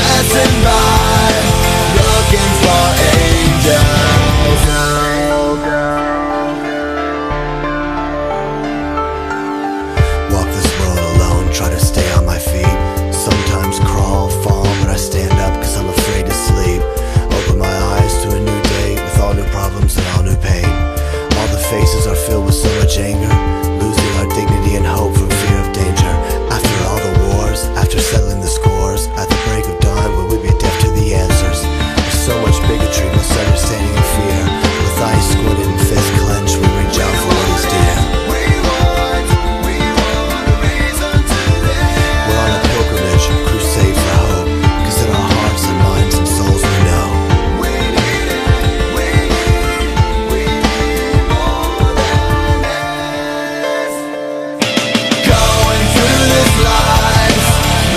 passing by, looking for angels. Walk this world alone, try to stay on my feet. Sometimes crawl, fall, but I stand up cause I'm afraid to sleep. Open my eyes to a new day with all new problems and all new pain. All the faces are filled with so much anger, losing our dignity and hope from fear of danger. After all the wars, after settling the scores, at the break of dawn will we be deaf to the answers? There's so much bigotry, misunderstanding and fear. With eyes squinted and fists clenched, we reach out for what is dear. We're on a pilgrimage, crusade for hope, cause in our hearts and minds and souls we know we need more than this. Going through this life,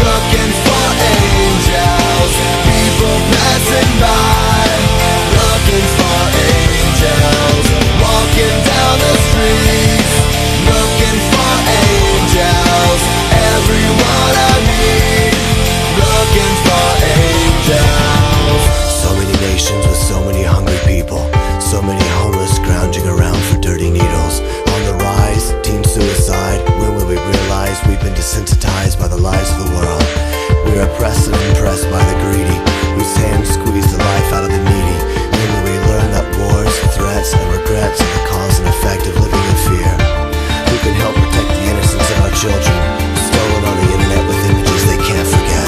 looking for angels. People passing by, looking for angels. Walking down the streets, looking for angels. Everyone I meet, looking for angels. So many nations with so many hungry people, so many homeless scrounging around for dirty needles. On the rise, teen suicide. When will we realize we've been desensitized by the lies of the world? We're oppressed and impressed by the greedy, whose hands squeeze the life out of the needy. When will we learn that wars, threats, and regrets are the cause and effect of living in fear? Who can help protect the innocence of our children, stolen on the internet with images they can't forget?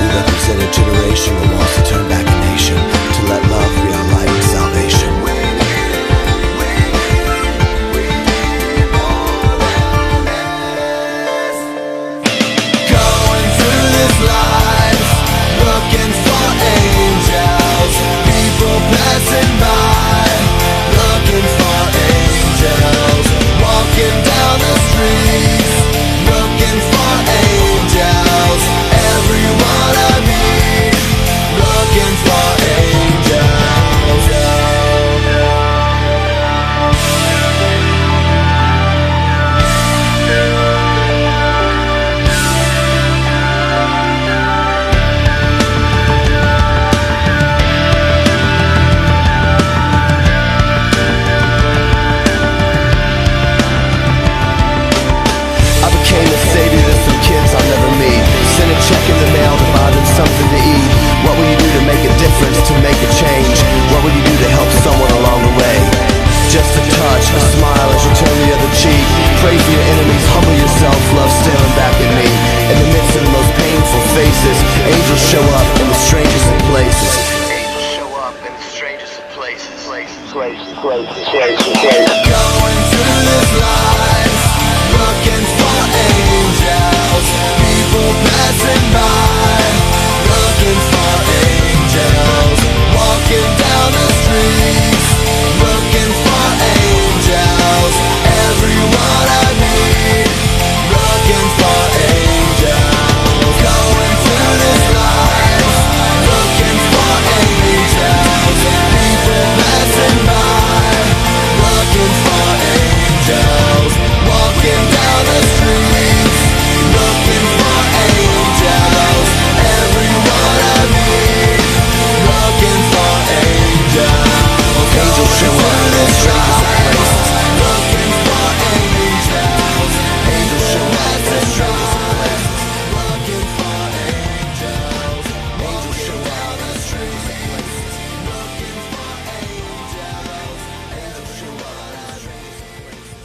We represent a generation that wants to turn back a nation, to let love be our light and salvation. Going through this life, looking for angels. People passing by, looking for angels. Walking down the streets, looking for angels. Everyone I meet, looking for angels. I became a savior to some kids I'll never meet. Send a check in the mail to buy them something to eat. What will you do to make a difference, to make a change? What will you do to help someone along the way? Just a touch, a smile as you turn the other cheek. Pray for your enemies, humble yourself, love staring back at me. In the midst of the most painful faces, angels show up in the strangest of places. Angels show up in the strangest of places.